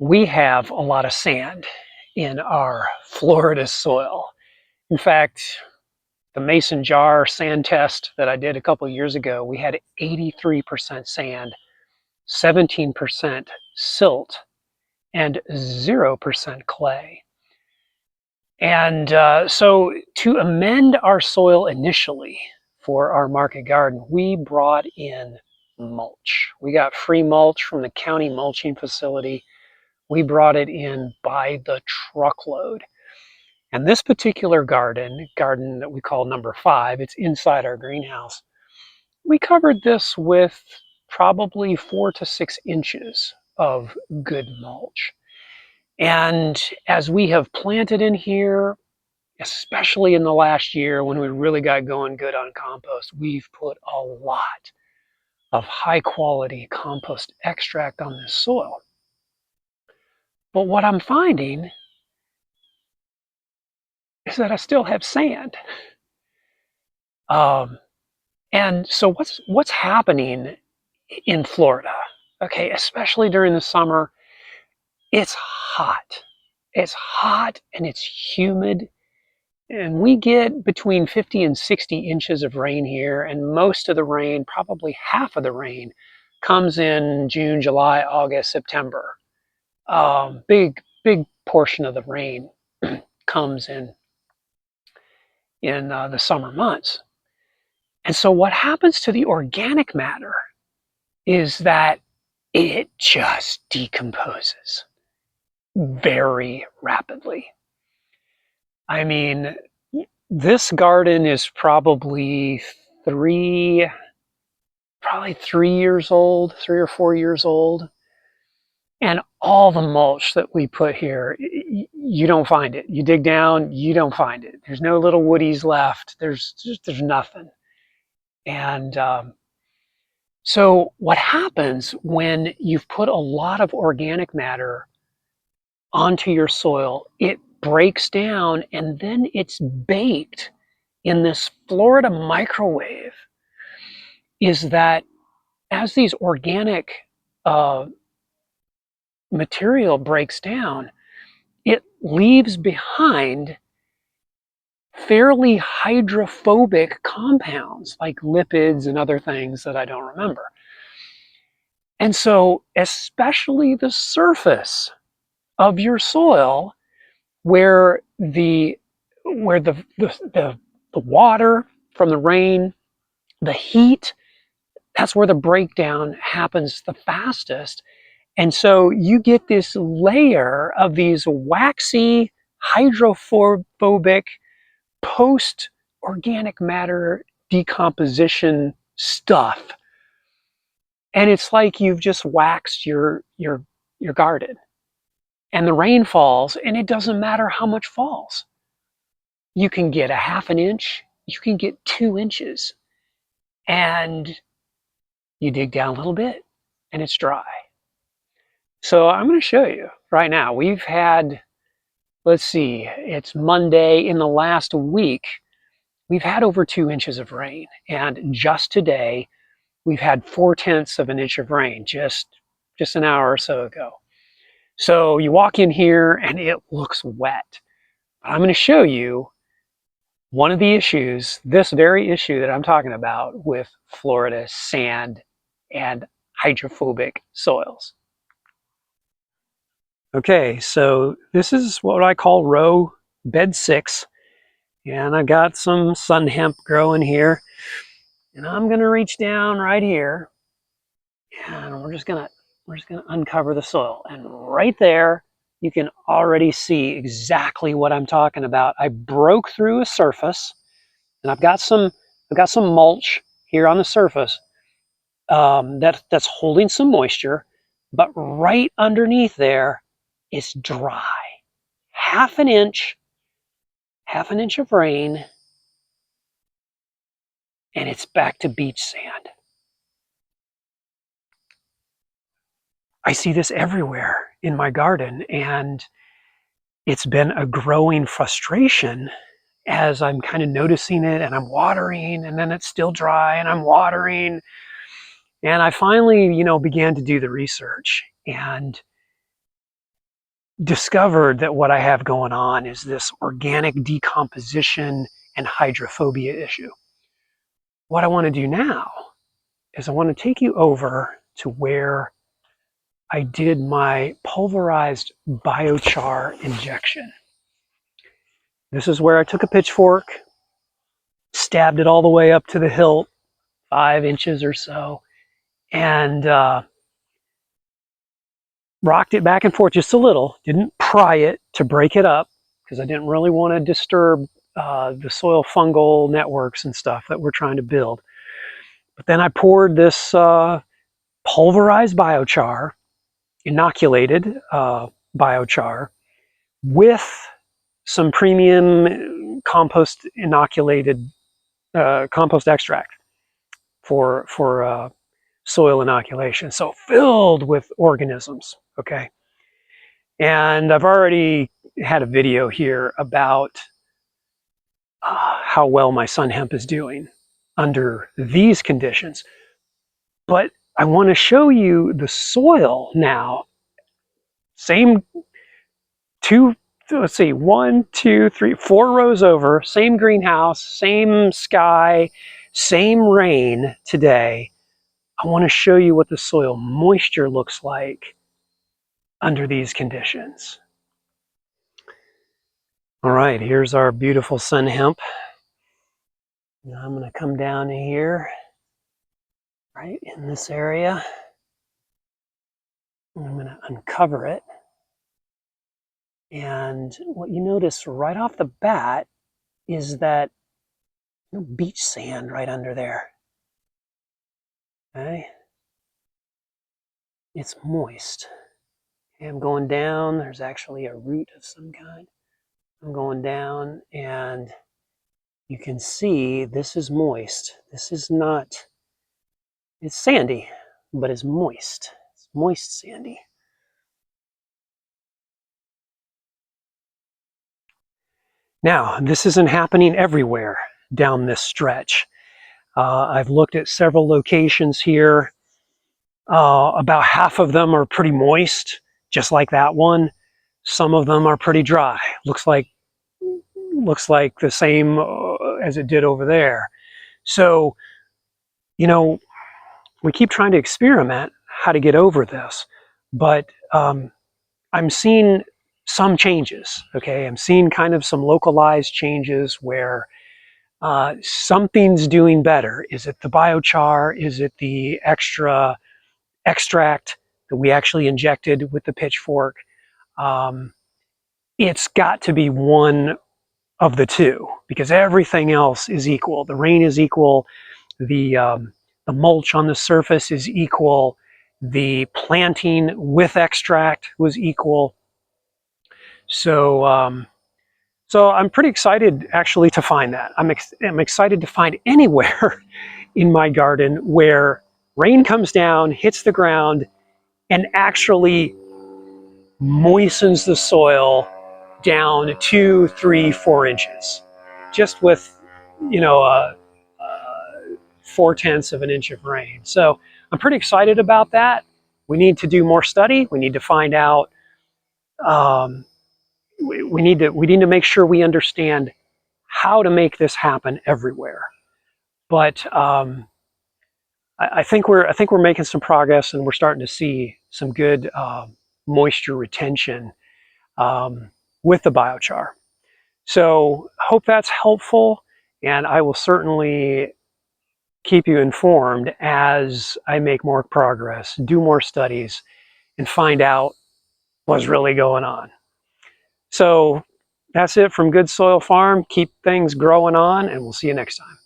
We have a lot of sand in our Florida soil. In fact, the mason jar sand test that I did a couple of years ago, we had 83% sand, 17% silt, and 0% clay. And so to amend our soil initially for our market garden, we brought in mulch. We got free mulch from the county mulching facility. We brought it in by the truckload. And this particular garden that we call number 5, it's inside our greenhouse. We covered this with probably 4 to 6 inches of good mulch. And as we have planted in here, especially in the last year when we really got going good on compost, we've put a lot of high quality compost extract on this soil. But what I'm finding is that I still have sand. And so what's happening in Florida? Okay, especially during the summer, it's hot. It's hot and it's humid. And we get between 50 and 60 inches of rain here, and most of the rain, probably half of the rain, comes in June, July, August, September. Big portion of the rain comes in the summer months. And so what happens to the organic matter is that it just decomposes very rapidly. I mean, this garden is probably 3 years old, 3 or 4 years old. And all the mulch that we put here, you don't find it. You dig down, you don't find it. There's no little woodies left. There's nothing. And so what happens when you've put a lot of organic matter onto your soil, it breaks down and then it's baked in this Florida microwave, is that as these organic material breaks down, it leaves behind fairly hydrophobic compounds like lipids and other things that I don't remember. And so especially the surface of your soil where the water from the rain, the heat, that's where the breakdown happens the fastest. And so you get this layer of these waxy, hydrophobic, post-organic matter decomposition stuff. And it's like you've just waxed your garden. And the rain falls, and it doesn't matter how much falls. You can get a half an inch, you can get 2 inches, and you dig down a little bit, and it's dry. So I'm going to show you right now. We've had, let's see, it's Monday. In the last week, we've had over 2 inches of rain. And just today, we've had 4/10 of an inch of rain just an hour or so ago. So you walk in here and it looks wet. I'm going to show you one of the issues, this very issue that I'm talking about with Florida sand and hydrophobic soils. Okay, so this is what I call row bed 6. And I've got some sun hemp growing here. And I'm going to reach down right here. And we're just gonna uncover the soil. And right there, you can already see exactly what I'm talking about. I broke through a surface, and I've got some mulch here on the surface that's holding some moisture, but right underneath there is dry. Half an inch of rain, and it's back to beach sand. I see this everywhere in my garden, and it's been a growing frustration as I'm kind of noticing it, and I'm watering, and then it's still dry, and I'm watering. And I finally, began to do the research. And discovered that what I have going on is this organic decomposition and hydrophobia issue. What I want to do now is I want to take you over to where I did my pulverized biochar injection. This is where I took a pitchfork, stabbed it all the way up to the hilt, 5 inches or so, and rocked it back and forth just a little. Didn't pry it to break it up because I didn't really want to disturb the soil fungal networks and stuff that we're trying to build. But then I poured this pulverized biochar, inoculated biochar, with some premium compost inoculated compost extract for soil inoculation. So filled with organisms, okay? And I've already had a video here about how well my sun hemp is doing under these conditions. But I want to show you the soil now. Same let's see, 1, 2, 3, 4 rows over, same greenhouse, same sky, same rain today. I want to show you what the soil moisture looks like under these conditions. All right, here's our beautiful sun hemp. Now I'm going to come down here, right in this area. And I'm going to uncover it. And what you notice right off the bat is that beach sand right under there. Okay? It's moist. Okay, I'm going down. There's actually a root of some kind. I'm going down and you can see this is moist. This is not, it's sandy, but it's moist. It's moist sandy. Now, this isn't happening everywhere down this stretch. I've looked at several locations here. About half of them are pretty moist, just like that one. Some of them are pretty dry. Looks like the same as it did over there. So, you know, we keep trying to experiment how to get over this, but I'm seeing some changes, okay? I'm seeing kind of some localized changes where something's doing better. Is it the biochar? Is it the extra extract that we actually injected with the pitchfork? It's got to be one of the two because everything else is equal. The rain is equal. The mulch on the surface is equal. The planting with extract was equal. So, so I'm pretty excited actually to find that. I'm excited to find anywhere in my garden where rain comes down, hits the ground, and actually moistens the soil down 2, 3, 4 inches, just with, you know, 4/10 of an inch of rain. So I'm pretty excited about that. We need to do more study. We need to find out. We need to make sure we understand how to make this happen everywhere. But I think we're making some progress, and we're starting to see some good moisture retention with the biochar. So hope that's helpful, and I will certainly keep you informed as I make more progress, do more studies, and find out what's really going on. So that's it from Good Soil Farm. Keep things growing on, and we'll see you next time.